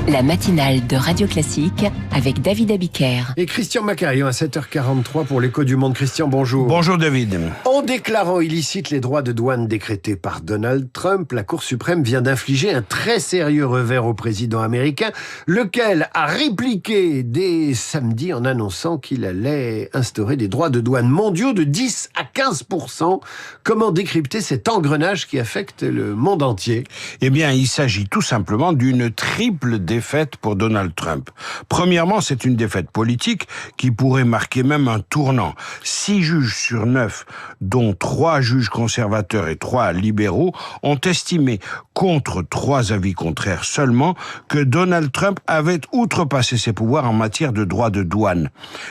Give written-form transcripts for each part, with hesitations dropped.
La matinale de Radio Classique avec David Abiker. Et Christian Macarion à 7h43 pour l'Écho du Monde. Christian, bonjour. Bonjour David. En déclarant illicites les droits de douane décrétés par Donald Trump, la Cour suprême vient d'infliger un très sérieux revers au président américain, lequel a répliqué dès samedi en annonçant qu'il allait instaurer des droits de douane mondiaux de 10 à 15%. Comment décrypter cet engrenage qui affecte le monde entier ? Eh bien, il s'agit tout simplement d'une triple défaite pour Donald Trump. Premièrement, c'est une défaite politique qui pourrait marquer même un tournant. 6 juges sur 9, dont 3 juges conservateurs et 3 libéraux, ont estimé, contre 3 avis contraires seulement, que Donald Trump avait outrepassé ses pouvoirs en matière de droits de douane.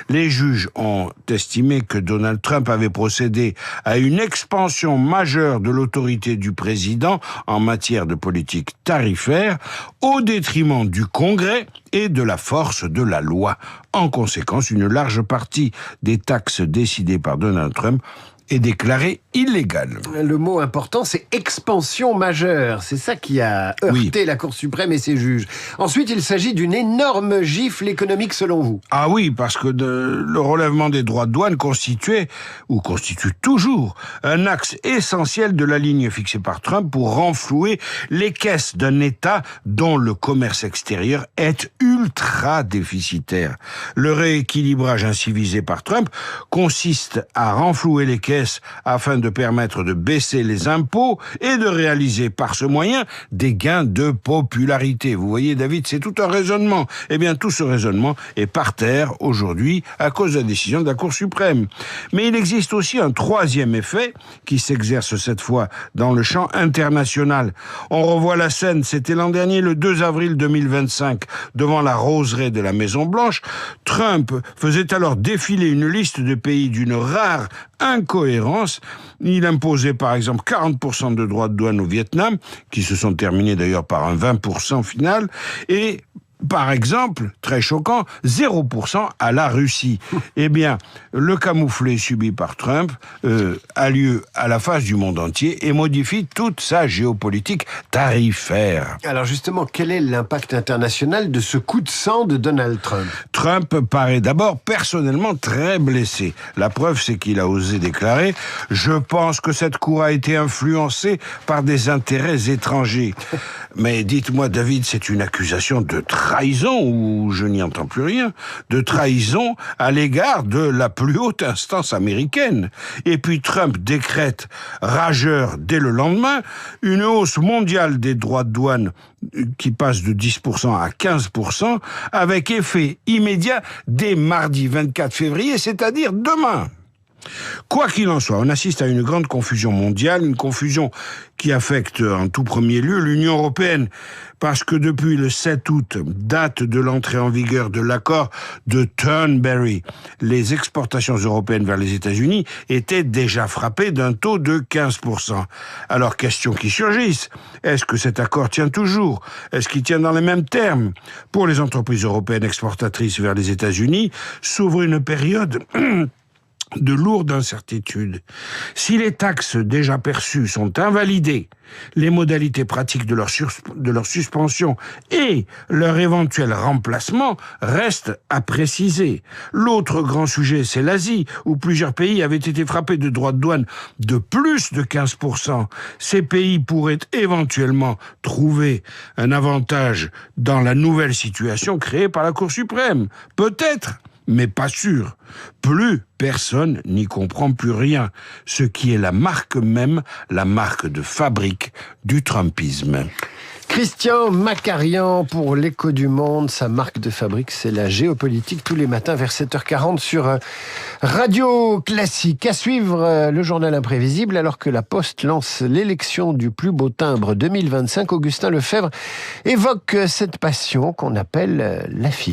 Les juges ont estimé que Donald Trump avait procédé à une expansion majeure de l'autorité du président en matière de politique tarifaire, au détriment du Congrès et de la force de la loi. En conséquence, une large partie des taxes décidées par Donald Trump est déclarée illégale. Le mot important, c'est expansion majeure. C'est ça qui a heurté la Cour suprême et ses juges. Ensuite, il s'agit d'une énorme gifle économique selon vous. Ah oui, parce que le relèvement des droits de douane constitue toujours un axe essentiel de la ligne fixée par Trump pour renflouer les caisses d'un État dont le commerce extérieur est ultra déficitaire. Le rééquilibrage ainsi visé par Trump consiste à renflouer les caisses afin de permettre de baisser les impôts et de réaliser par ce moyen des gains de popularité. Vous voyez, David, c'est tout un raisonnement. Eh bien, tout ce raisonnement est par terre aujourd'hui à cause de la décision de la Cour suprême. Mais il existe aussi un troisième effet qui s'exerce cette fois dans le champ international. On revoit la scène, c'était l'an dernier, le 2 avril 2025, devant la roseraie de la Maison-Blanche. Trump faisait alors défiler une liste de pays d'une rare incohérence. Il imposait par exemple 40% de droits de douane au Vietnam, qui se sont terminés d'ailleurs par un 20% final, et par exemple, très choquant, 0% à la Russie. Eh bien, le camouflet subi par Trump a lieu à la face du monde entier et modifie toute sa géopolitique tarifaire. Alors justement, quel est l'impact international de ce coup de sang de Donald Trump ? Trump paraît d'abord personnellement très blessé. La preuve, c'est qu'il a osé déclarer « Je pense que cette cour a été influencée par des intérêts étrangers ». Mais dites-moi, David, c'est une accusation de trahison, ou je n'y entends plus rien, de trahison à l'égard de la plus haute instance américaine. Et puis Trump décrète, rageur dès le lendemain, une hausse mondiale des droits de douane qui passe de 10% à 15%, avec effet immédiat dès mardi 24 février, c'est-à-dire demain. Quoi qu'il en soit, on assiste à une grande confusion mondiale, une confusion qui affecte en tout premier lieu l'Union européenne, parce que depuis le 7 août, date de l'entrée en vigueur de l'accord de Turnberry, les exportations européennes vers les États-Unis étaient déjà frappées d'un taux de 15%. Alors, questions qui surgissent. Est-ce que cet accord tient toujours ? Est-ce qu'il tient dans les mêmes termes ? Pour les entreprises européennes exportatrices vers les États-Unis, s'ouvre une période de lourde incertitude. Si les taxes déjà perçues sont invalidées, les modalités pratiques de leur suspension et leur éventuel remplacement restent à préciser. L'autre grand sujet, c'est l'Asie, où plusieurs pays avaient été frappés de droits de douane de plus de 15%. Ces pays pourraient éventuellement trouver un avantage dans la nouvelle situation créée par la Cour suprême. Peut-être, mais pas sûr. Plus personne n'y comprend plus rien, ce qui est la marque même, la marque de fabrique du Trumpisme. Christian Macarian pour l'Écho du Monde. Sa marque de fabrique, c'est la géopolitique, tous les matins vers 7h40 sur Radio Classique. À suivre le journal imprévisible, alors que la Poste lance l'élection du plus beau timbre 2025. Augustin Lefebvre évoque cette passion qu'on appelle la fille.